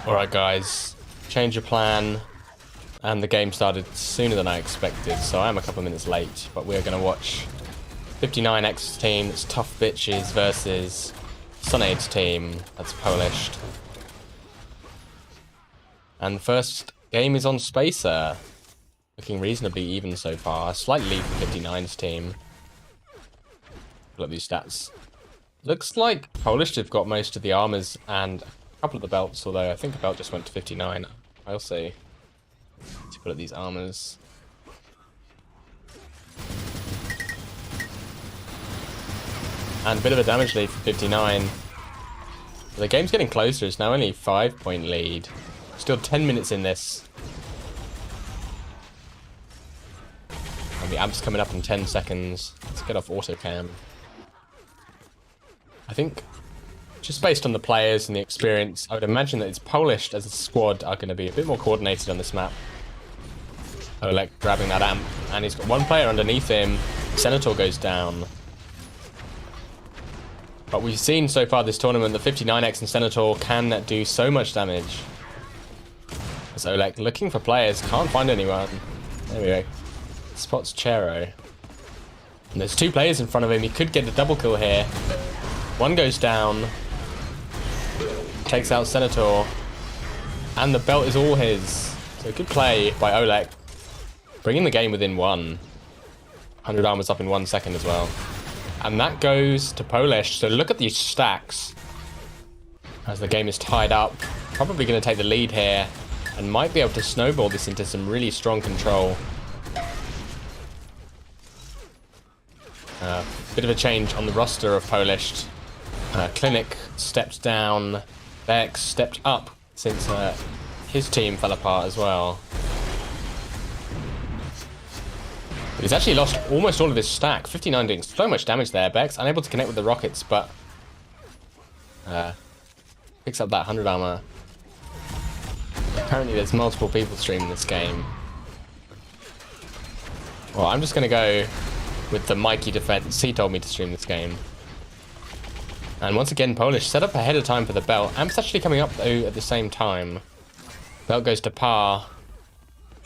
Alright guys, change of plan, and the game started sooner than I expected, so I am a couple of minutes late, but we're going to watch 59X's team, that's Tough Bitches, versus Sunade's team, that's Polished. And the first game is on Spacer, looking reasonably even so far, slight lead for 59's team. Look at these stats. Looks like Polished have got most of the armors and a couple of the belts, although I think a belt just went to 59. I'll see. Let's put at these armors. And a bit of a damage lead for 59. But the game's getting closer. It's now only a 5-point lead. Still 10 minutes in this. And the amp's coming up in 10 seconds. Let's get off auto cam. I think, just based on the players and the experience, I would imagine that it's Polished as a squad are going to be a bit more coordinated on this map. Oleg grabbing that amp, and he's got one player underneath him. Senator goes down. But we've seen so far this tournament that 59X and Senator can do so much damage. As Oleg looking for players, can't find anyone. There we go. Spots Chero. And there's two players in front of him, he could get a double kill here. One goes down, takes out Senator, and the belt is all his. So good play by Oleg, bringing the game within one. 100 armors up in 1 second as well. And that goes to Polish, so look at these stacks. As the game is tied up, probably going to take the lead here, and might be able to snowball this into some really strong control. Bit of a change on the roster of Polished. Clinic stepped down, Bex stepped up since his team fell apart as well. But he's actually lost almost all of his stack. 59 doing so much damage there. Bex unable to connect with the rockets, but picks up that 100 armor. Apparently there's multiple people streaming this game. Well, I'm just going to go with the Mikey defense. He told me to stream this game. And once again, Polish set up ahead of time for the belt. Amp's actually coming up, though, at the same time. Belt goes to par.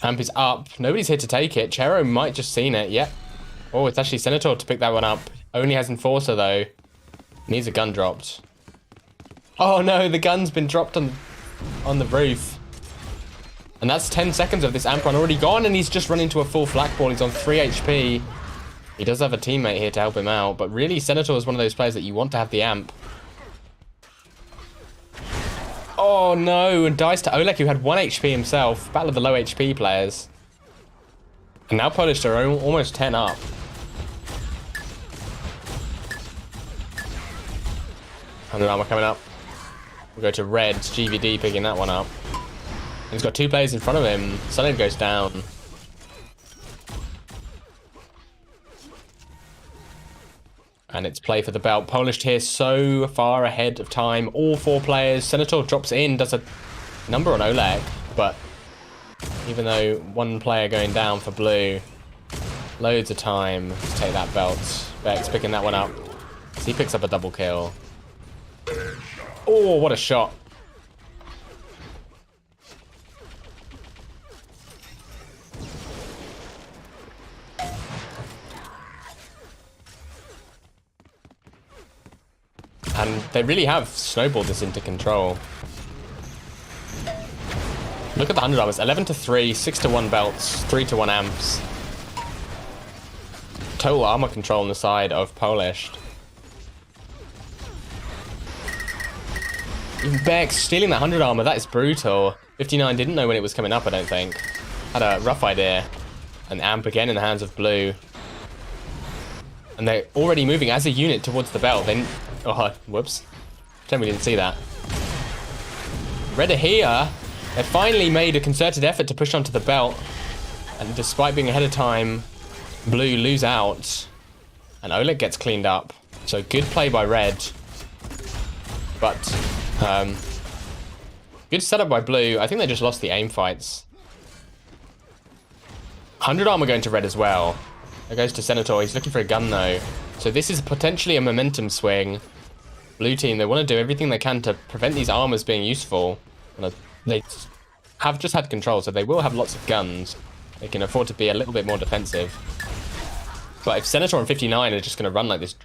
Amp is up. Nobody's here to take it. Chero might just seen it. Yep. Oh, it's actually Senator to pick that one up. Only has Enforcer, though. Needs a gun dropped. Oh, no. The gun's been dropped on the roof. And that's 10 seconds of this Amp run already gone, and he's just run into a full flak ball. He's on 3 HP. He does have a teammate here to help him out, but really Senator is one of those players that you want to have the amp. Oh no, and dies to Oleg, who had 1 HP himself. Battle of the low HP players. And now Polish are almost 10 up. Under armor coming up. We'll go to Red, GVD picking that one up. And he's got 2 players in front of him. Sunade goes down. And it's play for the belt. Polished here so far ahead of time. All 4 players. Senator drops in, does a number on Oleg. But even though 1 player going down for blue, loads of time to take that belt. Bex picking that one up. So he picks up a double kill. Oh, what a shot. And they really have snowballed this into control. Look at the 100 armors. 11 to 3, 6 to 1 belts, 3 to 1 amps. Total armor control on the side of Polished. Even Bex stealing that 100 armor, that is brutal. 59 didn't know when it was coming up, I don't think. Had a rough idea. An amp again in the hands of blue. And they're already moving as a unit towards the belt. Then, oh, whoops. Pretend we didn't see that. Red are here. They finally made a concerted effort to push onto the belt. And despite being ahead of time, blue lose out. And Oleg gets cleaned up. So good play by Red. But, good setup by blue. I think they just lost the aim fights. 100 armor going to Red as well. It goes to Senator. He's looking for a gun, though. So this is potentially a momentum swing. Blue team, they want to do everything they can to prevent these armors being useful. Want to They have just had control, so they will have lots of guns. They can afford to be a little bit more defensive. But if Senator and 59 are just going to run like this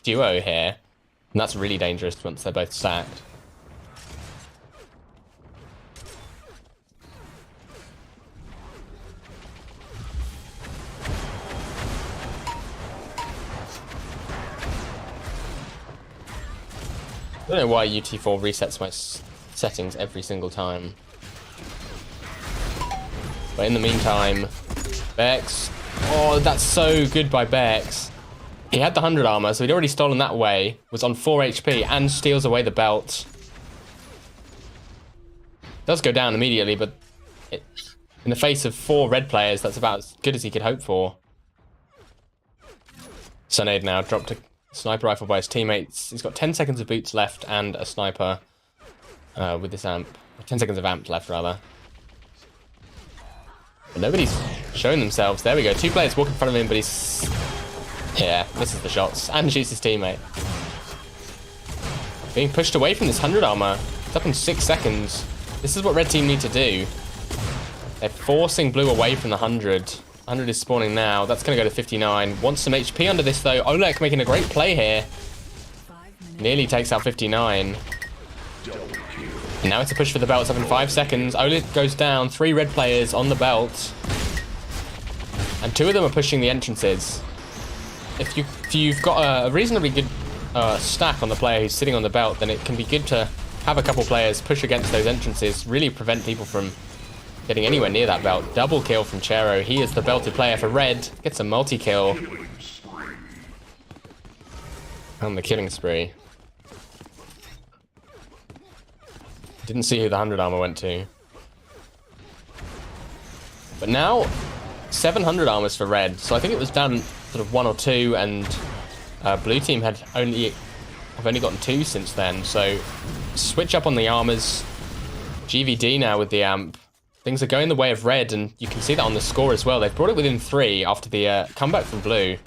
duo here, and that's really dangerous once they're both stacked. I don't know why UT4 resets my settings every single time. But in the meantime, Bex. Oh, that's so good by Bex. He had the 100 armor, so he'd already stolen that away. Was on 4 HP and steals away the belt. Does go down immediately, but in the face of 4 red players, that's about as good as he could hope for. Sunade now dropped a sniper rifle by his teammates. He's got 10 seconds of boots left and a sniper with this amp. 10 seconds of amp left, rather. But nobody's showing themselves. There we go. 2 players walk in front of him, but he's... yeah, misses the shots and shoots his teammate. Being pushed away from this 100 armor. It's up in 6 seconds. This is what red team need to do. They're forcing blue away from the 100. 100 is spawning now. That's going to go to 59. Wants some HP under this, though. Oleg making a great play here. Nearly takes out 59. And now it's a push for the belt. It's up in 5 seconds. Oleg goes down. 3 red players on the belt. And 2 of them are pushing the entrances. If you've got a reasonably good stack on the player who's sitting on the belt, then it can be good to have a couple players push against those entrances, really prevent people from getting anywhere near that belt. Double kill from Chero. He is the belted player for red. Gets a multi-kill. On the killing spree. Didn't see who the 100 armor went to. But now, 700 armors for red. So I think it was down sort of 1 or 2, and blue team have only gotten 2 since then. So switch up on the armors. GVD now with the amp. Things are going the way of red, and you can see that on the score as well. They've brought it within 3 after the comeback from blue.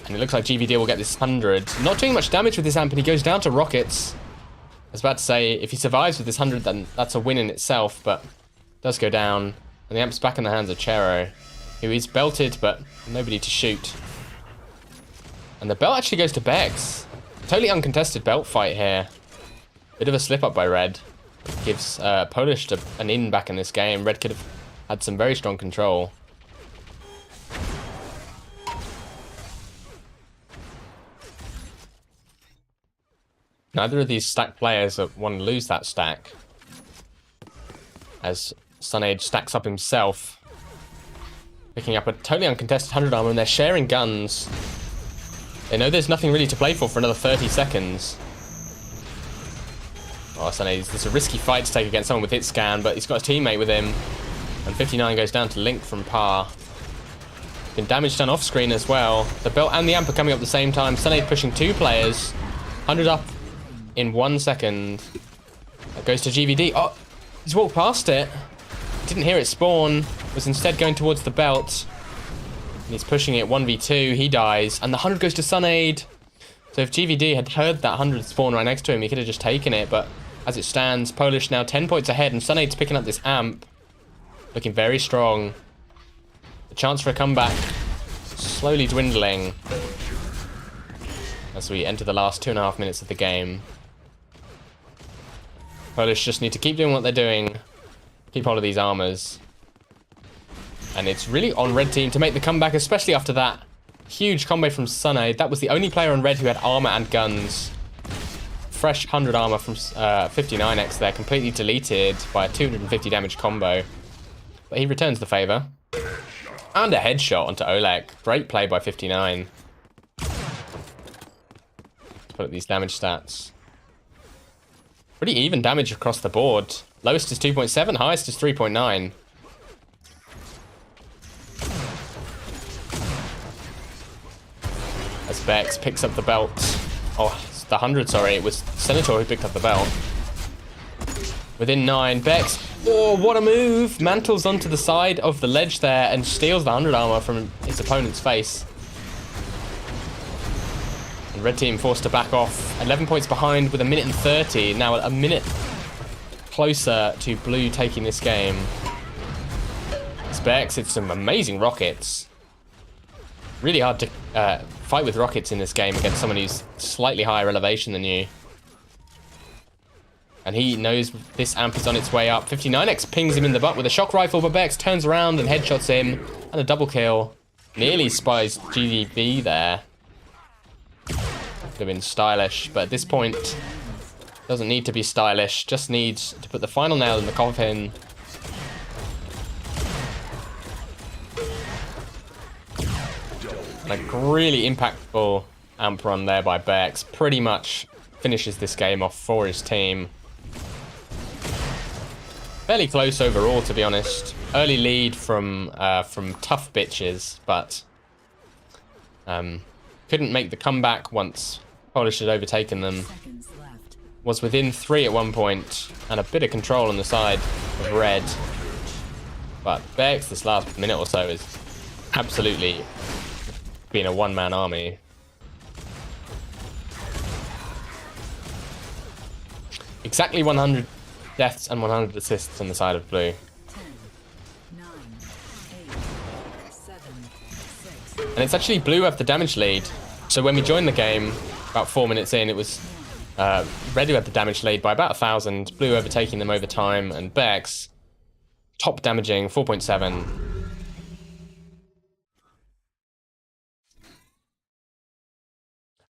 And it looks like GVD will get this 100. Not doing much damage with this amp, and he goes down to rockets. I was about to say, if he survives with this 100, then that's a win in itself, but does go down. And the amp's back in the hands of Chero, who is belted, but nobody to shoot. And the belt actually goes to Bex. Totally uncontested belt fight here. Bit of a slip-up by red. Gives Polish an in back in this game. Red could have had some very strong control. Neither of these stack players want to lose that stack. As Sunage stacks up himself. Picking up a totally uncontested 100 armor, and they're sharing guns. They know there's nothing really to play for another 30 seconds. Oh, Sunage, it's a risky fight to take against someone with hit scan, but he's got a teammate with him. And 59 goes down to Link from par. Been damage done off screen as well. The belt and the amp are coming up at the same time. Sunage pushing 2 players. 100 up in 1 second. That goes to GVD. Oh, he's walked past it. Didn't hear it spawn. Was instead going towards the belt. And he's pushing it 1v2. He dies. And the 100 goes to Sunade. So if GVD had heard that 100 spawn right next to him, he could have just taken it. But as it stands, Polish now 10 points ahead. And Sunade's picking up this amp. Looking very strong. The chance for a comeback slowly dwindling. As we enter the last 2.5 minutes of the game. Polish just need to keep doing what they're doing. Keep hold of these armors. And it's really on red team to make the comeback, especially after that huge combo from Sunade. That was the only player on red who had armor and guns. Fresh 100 armor from 59x there, completely deleted by a 250 damage combo. But he returns the favor. And a headshot onto Oleg. Great play by 59. Let's put up these damage stats. Pretty even damage across the board. Lowest is 2.7, highest is 3.9. As Bex picks up the belt. Oh, it's the 100, sorry. It was Senator who picked up the belt. Within 9, Bex. Oh, what a move! Mantles onto the side of the ledge there and steals the 100 armor from his opponent's face. Red team forced to back off. 11 points behind with 1:30. Now a minute closer to blue taking this game. Specs, it's some amazing rockets. Really hard to fight with rockets in this game against someone who's slightly higher elevation than you. And he knows this amp is on its way up. 59x pings him in the butt with a shock rifle, but Bex turns around and headshots him. And a double kill. Nearly spies GDB there. Could have been stylish, but at this point, doesn't need to be stylish. Just needs to put the final nail in the coffin. And a really impactful amp run there by Bex. Pretty much finishes this game off for his team. Fairly close overall, to be honest. Early lead from tough bitches, but couldn't make the comeback once Polish had overtaken them. Was within 3 at one point, and a bit of control on the side of red. But Bex, this last minute or so, is absolutely been a one-man army. Exactly 100 deaths and 100 assists on the side of blue. 10, 9, 8, 7, 6. And it's actually blue have the damage lead. So when we joined the game, about 4 minutes in, it was red who had the damage lead by about 1,000. Blue overtaking them over time, and Bex top damaging 4.7.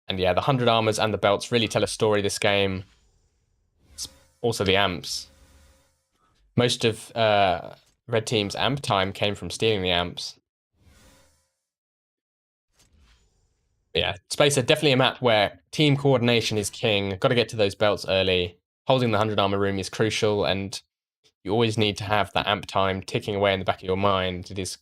And yeah, the 100 armors and the belts really tell a story this game. Also the amps. Most of red team's amp time came from stealing the amps. But yeah, Spacer, definitely a map where team coordination is king. Got to get to those belts early. Holding the 100 armor room is crucial, and you always need to have that amp time ticking away in the back of your mind. It is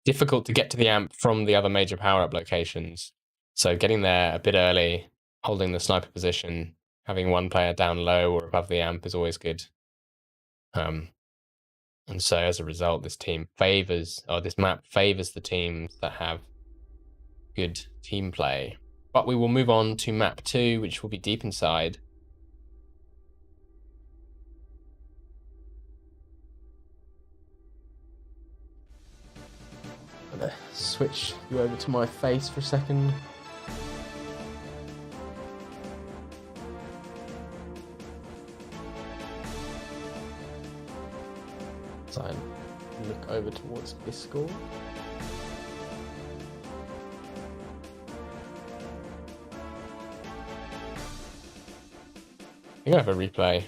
difficult to get to the amp from the other major power-up locations. So getting there a bit early, holding the sniper position, having one player down low or above the amp is always good. And so as a result, this map favors the teams that have good team play. But we will move on to map 2, which will be deep inside. I'm gonna switch you over to my face for a second. So I look over towards Discord. I think I have a replay.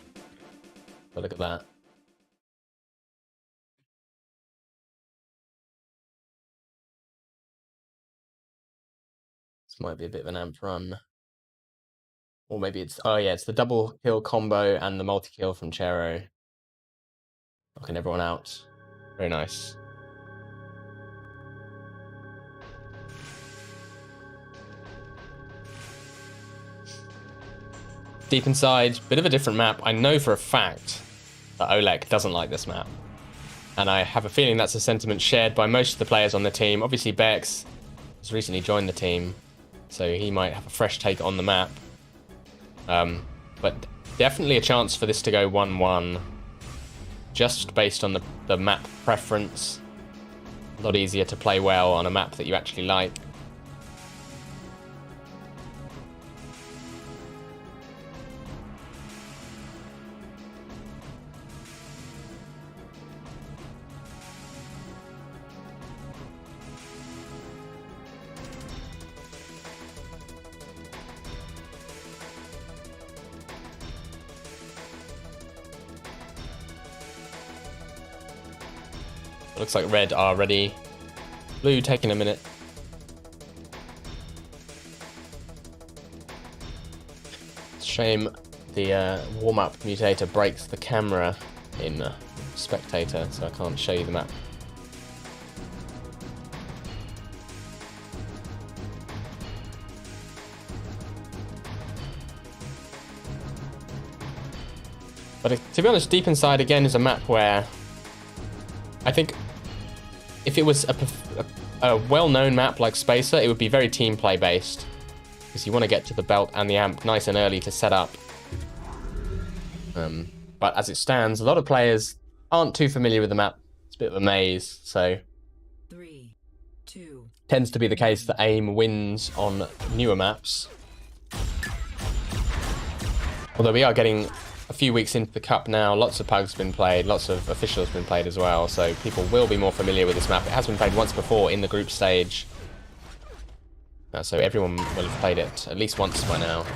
But look at that. This might be a bit of an amp run. Or maybe it's, oh yeah, it's the double kill combo and the multi-kill from Chero. Knocking everyone out. Very nice. Deep inside, bit of a different map. I know for a fact that Oleg doesn't like this map. And I have a feeling that's a sentiment shared by most of the players on the team. Obviously Bex has recently joined the team, so he might have a fresh take on the map. But definitely a chance for this to go 1-1. Just based on the map preference. A lot easier to play well on a map that you actually like. Looks like red are ready. Blue taking a minute. It's a shame the warm-up mutator breaks the camera in Spectator, so I can't show you the map. But to be honest, Deep Inside again is a map where I think if it was a well-known map like Spacer, it would be very team play based. because you want to get to the belt and the amp nice and early to set up. But as it stands, a lot of players aren't too familiar with the map. It's a bit of a maze, so 3, 2. Tends to be the case that aim wins on newer maps. Although we are getting a few weeks into the cup now, lots of pugs have been played, lots of officials have been played as well, so people will be more familiar with this map. It has been played once before in the group stage, so everyone will have played it at least once by now.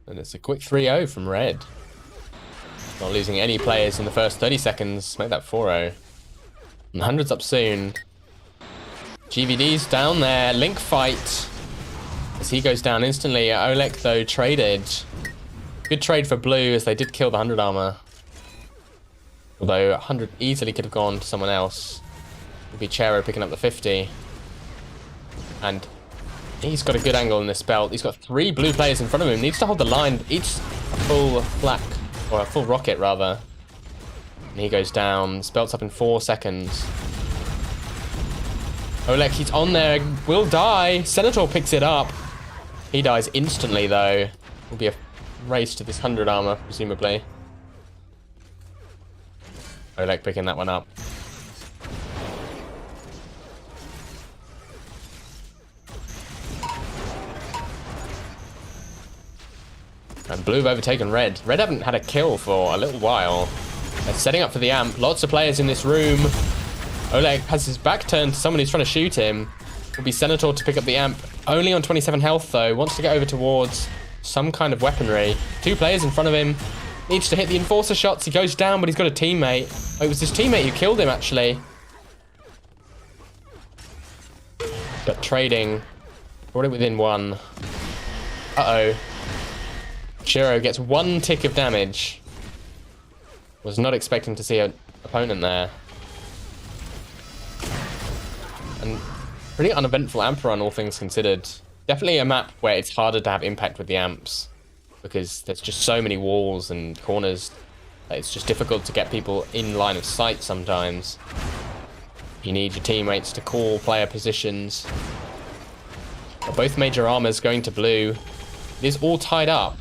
And it's a quick 3-0 from Red. Not losing any players in the first 30 seconds. Make that 4-0. And 100's up soon. GVD's down there. Link fight. As he goes down instantly. Olek, though, traded. Good trade for blue, as they did kill the 100 armor. Although 100 easily could have gone to someone else. Would be Chero picking up the 50. And he's got a good angle in this belt. He's got 3 blue players in front of him. Needs to hold the line. Each a full flak, or a full rocket rather. And he goes down. This belt's up in 4 seconds. Olek, he's on there. Will die. Senator picks it up. He dies instantly though. Will be a race to this 100 armor, presumably. Olek picking that one up. And blue have overtaken red. Red haven't had a kill for a little while. They're setting up for the amp. Lots of players in this room. Oleg has his back turned to someone who's trying to shoot him. Will be Senator to pick up the amp. Only on 27 health though. Wants to get over towards some kind of weaponry. 2 players in front of him. Needs to hit the enforcer shots. He goes down, but he's got a teammate. Oh, it was his teammate who killed him actually. But trading. Brought it within 1. Uh-oh. Chero gets 1 tick of damage. Was not expecting to see an opponent there. And pretty uneventful amp run, all things considered. Definitely a map where it's harder to have impact with the amps, because there's just so many walls and corners that it's just difficult to get people in line of sight sometimes. You need your teammates to call player positions. But both major armors going to blue. It is all tied up.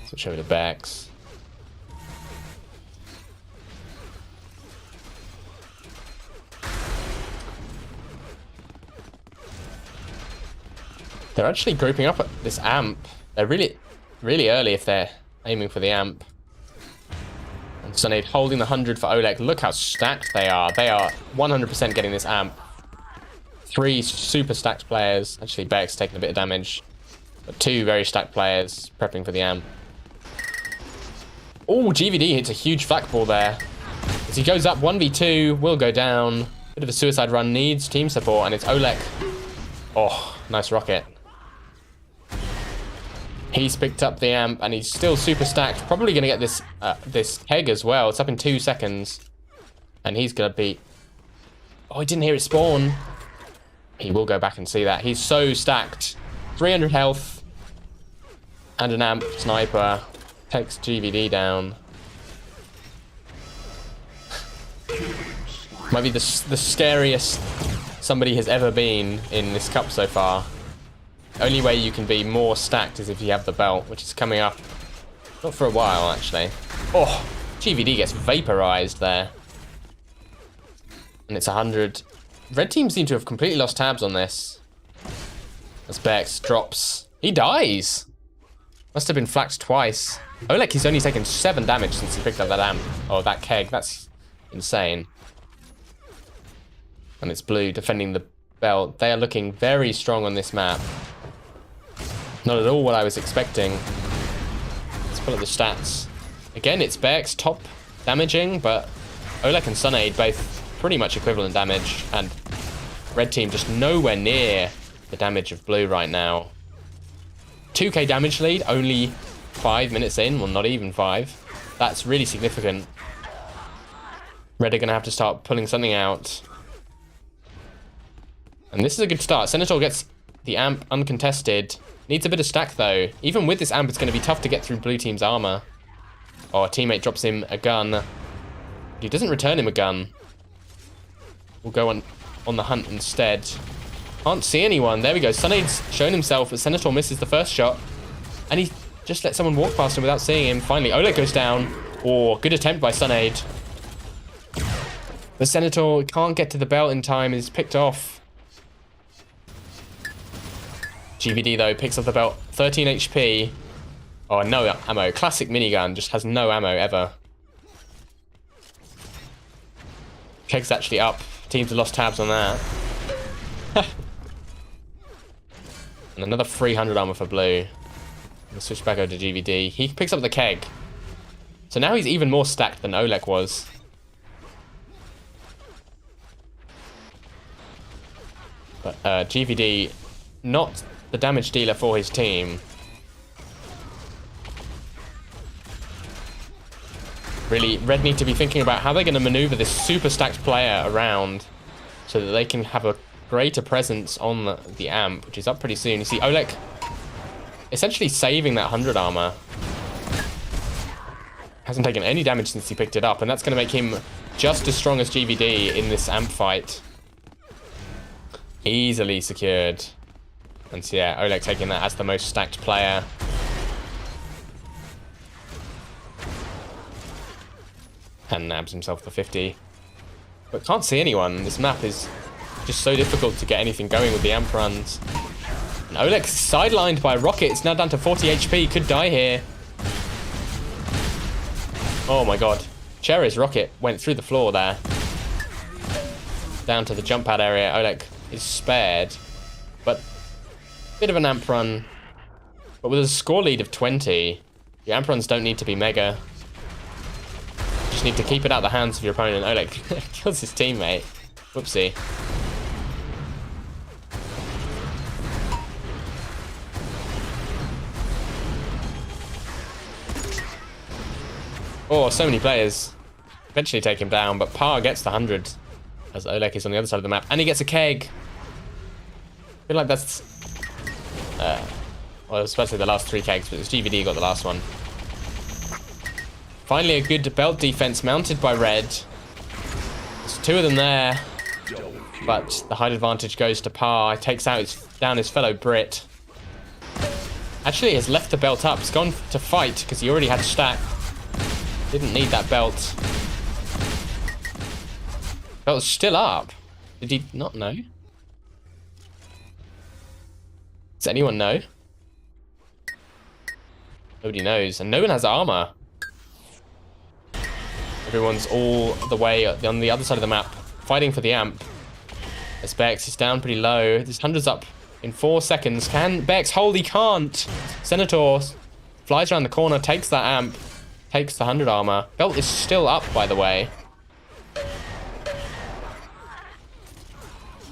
Switch over to Bex. They're actually grouping up at this amp. They're really early if they're aiming for the amp. And Sunade holding the 100 for Oleg. Look how stacked they are. They are 100% getting this amp. 3 super stacked players. Actually, Bex taking a bit of damage. But 2 very stacked players prepping for the amp. Oh, GVD hits a huge flak ball there. As he goes up 1v2, will go down. Bit of a suicide run, needs team support, and it's Olek. Oh, nice rocket. He's picked up the amp, and he's still super stacked. Probably going to get this this keg as well. It's up in 2 seconds. And he's going to be... Oh, he didn't hear it spawn. He will go back and see that. He's so stacked. 300 health. And an amp sniper. Takes GVD down. Might be the scariest somebody has ever been in this cup so far. Only way you can be more stacked is if you have the belt, which is coming up. Not for a while, actually. Oh, GVD gets vaporized there. And it's 100. Red team seem to have completely lost tabs on this. As Bex drops. He dies! Must have been flacked twice. Olek, he's only taken 7 damage since he picked up that amp. Oh, that keg. That's insane. And it's blue defending the belt. They are looking very strong on this map. Not at all what I was expecting. Let's pull up the stats. Again, it's Bex, top damaging, but Olek and Sunade both pretty much equivalent damage, and red team just nowhere near the damage of blue right now. 2k damage lead, only 5 minutes in. Well, not even 5. That's really significant. Red are going to have to start pulling something out. And this is a good start. Senator gets the amp uncontested. Needs a bit of stack, though. Even with this amp, it's going to be tough to get through blue team's armor. Oh, a teammate drops him a gun. He doesn't return him a gun. We'll go on on the hunt instead. Can't see anyone. There we go. Sunade's shown himself, but Senator misses the first shot. And he just let someone walk past him without seeing him. Finally, Oleg goes down. Oh, good attempt by Sunade. The Senator can't get to the belt in time. He's picked off. GVD, though, picks up the belt. 13 HP. Oh, no ammo. Classic minigun. Just has no ammo ever. Keg's actually up. Teams have lost tabs on that. And another 300 armor for blue. We'll switch back over to GVD. He picks up the keg. So now he's even more stacked than Oleg was. But GVD, not the damage dealer for his team. Really, Red need to be thinking about how they're going to maneuver this super stacked player around so that they can have a greater presence on the amp, which is up pretty soon. You see Oleg essentially saving that 100 armor. Hasn't taken any damage since he picked it up, and that's going to make him just as strong as GVD in this amp fight. Easily secured. And so yeah, Oleg taking that as the most stacked player. And nabs himself the 50. But can't see anyone. This map is just so difficult to get anything going with the amp runs. And Oleg's sidelined by a rocket. It's now down to 40 HP. Could die here. Oh my god. Cherry's rocket went through the floor there. Down to the jump pad area. Oleg is spared. But bit of an amp run. But with a score lead of 20, the amp runs don't need to be mega. Just need to keep it out of the hands of your opponent. Oleg kills his teammate. Whoopsie. Oh, so many players. Eventually take him down, but Par gets the 100 as Oleg is on the other side of the map. And he gets a keg. I feel like that's... well, I was supposed to say the last 3 kegs, but it's GVD got the last one. Finally, a good belt defense mounted by Red. There's 2 of them there. But the height advantage goes to Par. He takes out down his fellow Brit. Actually, has left the belt up. He's gone to fight because he already had stack. Didn't need that belt. Belt's still up. Did he not know? Does anyone know? Nobody knows. And no one has armor. Everyone's all the way on the other side of the map, fighting for the amp. As Bex is down pretty low. This 100's up in 4 seconds. Can Bex hold? He can't. Senator flies around the corner, takes that amp. Takes the 100 armor. Belt is still up, by the way.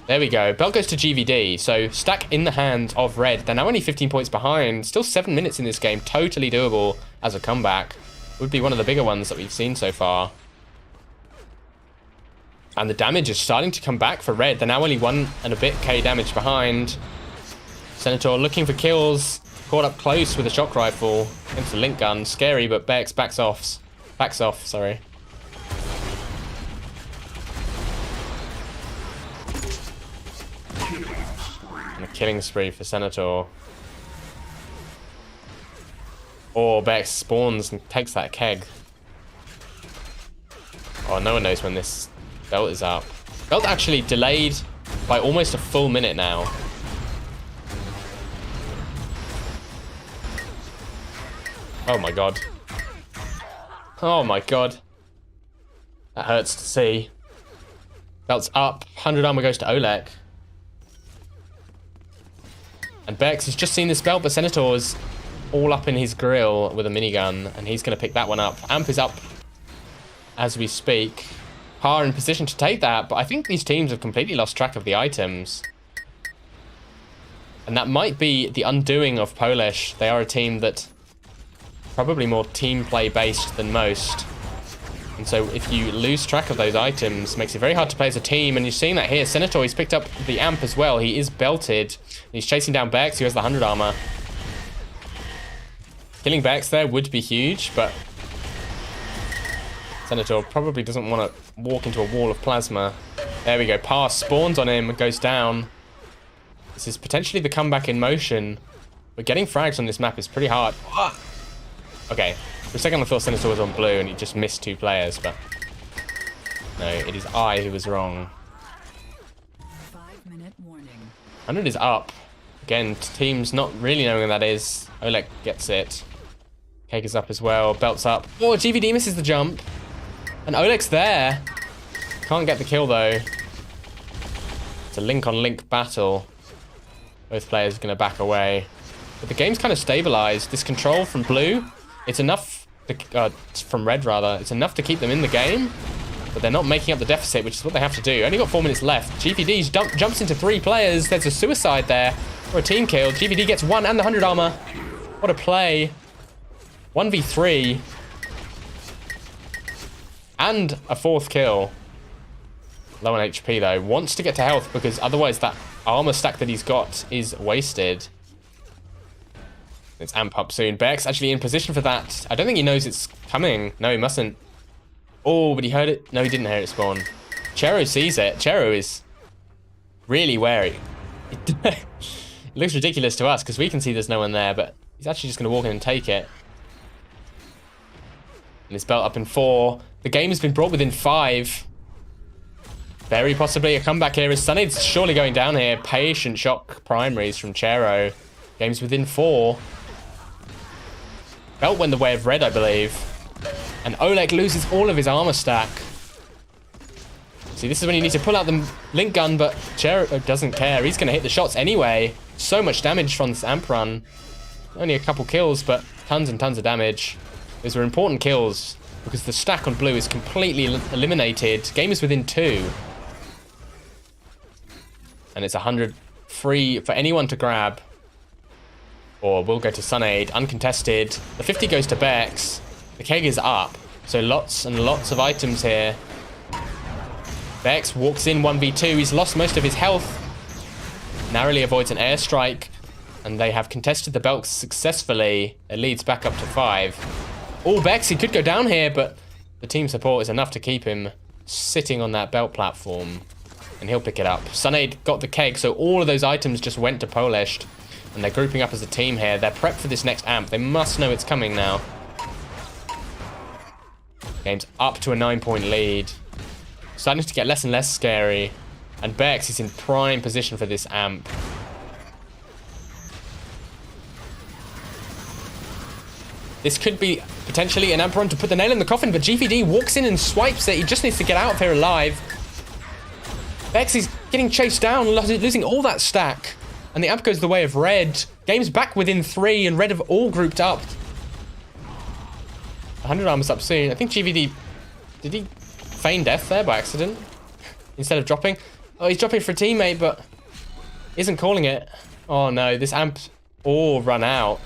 There we go. Belt goes to GVD. So stack in the hands of Red. They're now only 15 points behind. Still 7 minutes in this game. Totally doable as a comeback. Would be one of the bigger ones that we've seen so far. And the damage is starting to come back for Red. They're now only 1 and a bit K damage behind. Senator looking for kills. Caught up close with a shock rifle against the link gun. Scary, but Bex backs off, sorry. And a killing spree for Senator. Oh, Bex spawns and takes that keg. Oh, no one knows when this belt is up. Belt actually delayed by almost a full minute now. Oh my god. Oh my god. That hurts to see. Belt's up. 100 armor goes to Oleg. And Bex has just seen this belt, but Senator's all up in his grill with a minigun, and he's going to pick that one up. Amp is up as we speak. Par in position to take that, but I think these teams have completely lost track of the items. And that might be the undoing of Polish. They are a team that probably more team play based than most. And so if you lose track of those items, it makes it very hard to play as a team. And you're seeing that here. Senator, he's picked up the amp as well. He is belted. He's chasing down Bex, who has the 100 armor. Killing Bex there would be huge, but Senator probably doesn't want to walk into a wall of plasma. There we go. Pass spawns on him and goes down. This is potentially the comeback in motion. But getting frags on this map is pretty hard. Okay. For a second I thought Senator was on blue and he just missed 2 players, but... No, it is I who was wrong. 5-minute warning. 100 is up. Again, team's not really knowing where that is. Oleg gets it. Keg is up as well. Belt's up. Oh, GVD misses the jump. And Oleg's there. Can't get the kill though. It's a link-on-link battle. Both players are going to back away. But the game's kind of stabilized. This control from blue, it's enough to, from red rather, it's enough to keep them in the game. But they're not making up the deficit, which is what they have to do. Only got 4 minutes left. GVD jumps into 3 players. There's a suicide there. Or a team kill. GVD gets 1 and the 100 armor. What a play. 1v3. And a 4th kill. Low on HP though. Wants to get to health because otherwise that armor stack that he's got is wasted. Let's amp up soon. Beck's actually in position for that. I don't think he knows it's coming. No, he mustn't. Oh, but he heard it. No, he didn't hear it spawn. Chero sees it. Chero is really wary. It looks ridiculous to us because we can see there's no one there, but he's actually just going to walk in and take it. And it's belt up in 4. The game has been brought within 5. Very possibly a comeback here. As Sunny's surely going down here. Patient shock primaries from Chero. Game's within 4. Belt went the way of red, I believe. And Oleg loses all of his armor stack. See, this is when you need to pull out the link gun, but Chero doesn't care. He's going to hit the shots anyway. So much damage from this amp run. Only a couple kills, but tons and tons of damage. Those were important kills because the stack on blue is completely eliminated. Game is within 2. And it's 100 free for anyone to grab. Or we'll go to Sunaid, uncontested. The 50 goes to Bex. The keg is up. So lots and lots of items here. Bex walks in 1v2. He's lost most of his health. Narrowly avoids an airstrike. And they have contested the belt successfully. It leads back up to 5. Oh, Bex, he could go down here, but the team support is enough to keep him sitting on that belt platform. And he'll pick it up. Sunaid got the keg, so all of those items just went to Polished. And they're grouping up as a team here. They're prepped for this next amp. They must know it's coming now. Game's up to a 9-point lead. Starting to get less and less scary. And Bex is in prime position for this amp. This could be potentially an amp run to put the nail in the coffin, but GVD walks in and swipes it. He just needs to get out of here alive. Bex is getting chased down, losing all that stack. And the amp goes the way of red. Game's back within 3, and red have all grouped up. 100 armor's up soon. I think GVD... Did he feign death there by accident? Instead of dropping? Oh, he's dropping for a teammate, but... isn't calling it. Oh no, this amp's all run out.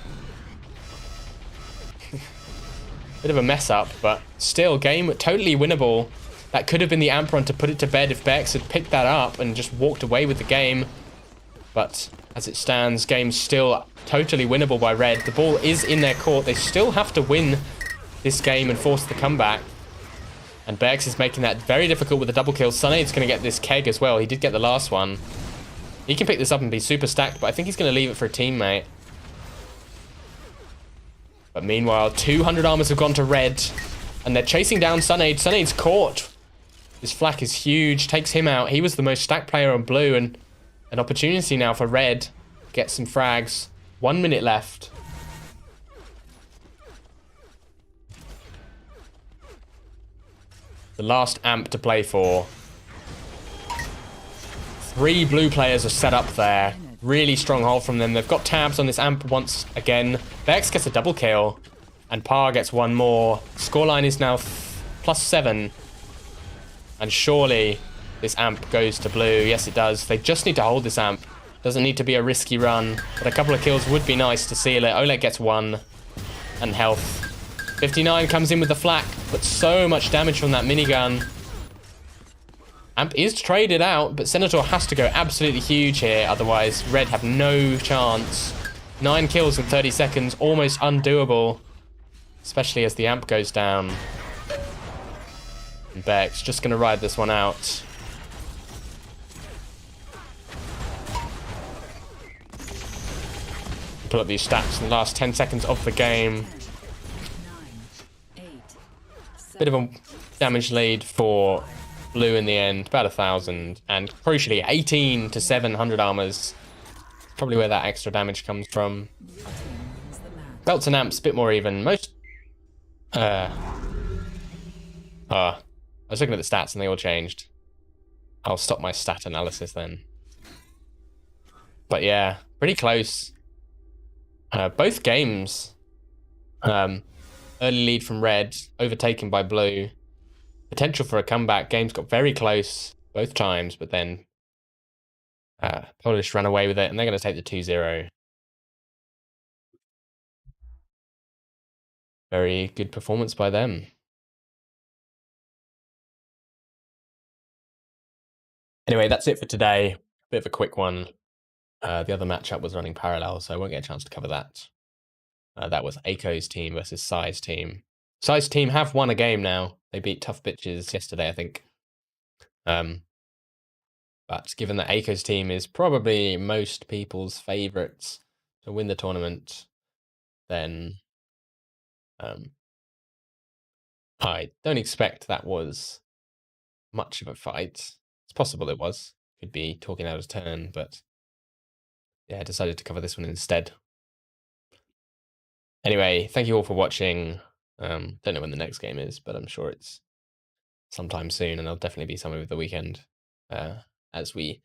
Bit of a mess up, but still, game totally winnable. That could have been the amp run to put it to bed if Bex had picked that up and just walked away with the game. But as it stands, game's still totally winnable by red. The ball is in their court. They still have to win this game and force the comeback. And Bex is making that very difficult with a double kill. Sunaid's going to get this keg as well. He did get the last one. He can pick this up and be super stacked, but I think he's going to leave it for a teammate. But meanwhile, 200 armors have gone to red. And they're chasing down Sunaid. Sunaid's caught. This flak is huge. Takes him out. He was the most stacked player on blue. And an opportunity now for red. Get some frags. 1 minute left. The last amp to play for. 3 blue players are set up there. Really strong hold from them. They've got tabs on this amp once again. Bex gets a double kill. And Par gets 1 more. Scoreline is now +7. And surely this amp goes to blue. Yes, it does. They just need to hold this amp. Doesn't need to be a risky run. But a couple of kills would be nice to seal it. Oleg gets 1. And health. 59 comes in with the flak. But so much damage from that minigun. Amp is traded out, but Senator has to go absolutely huge here. Otherwise, red have no chance. 9 kills in 30 seconds. Almost undoable. Especially as the amp goes down. And Bex just going to ride this one out. pull up these stats in the last 10 seconds of the game. 9, 8, Bit of a damage lead for blue in the end, about 1,000, and crucially 18 to 700 armors. Probably where that extra damage comes from. Belts and amps a bit more even. Most I was looking at the stats and they all changed. I'll stop my stat analysis then. But yeah, pretty close. Both games, early lead from red, overtaken by blue. Potential for a comeback. Games got very close both times, but then Polish ran away with it, and they're going to take the 2-0. Very good performance by them. Anyway, that's it for today. Bit of a quick one. The other matchup was running parallel, so I won't get a chance to cover that. That was Aiko's team versus Sai's team. Sai's team have won a game now. They beat Tough Bitches yesterday, I think. But given that Aiko's team is probably most people's favourites to win the tournament, then I don't expect that was much of a fight. It's possible it was. Could be talking out of turn, but yeah, I decided to cover this one instead. Anyway, thank you all for watching. Don't know when the next game is, but I'm sure it's sometime soon, and it'll definitely be somewhere with the weekend as we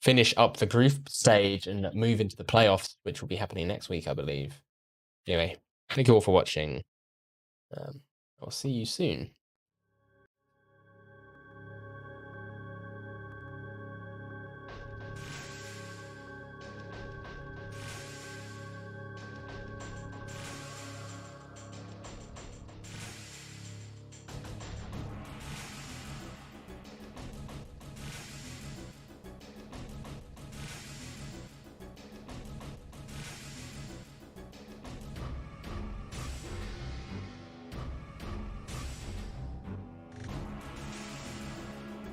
finish up the group stage and move into the playoffs, which will be happening next week, I believe. Anyway, thank you all for watching. I'll see you soon.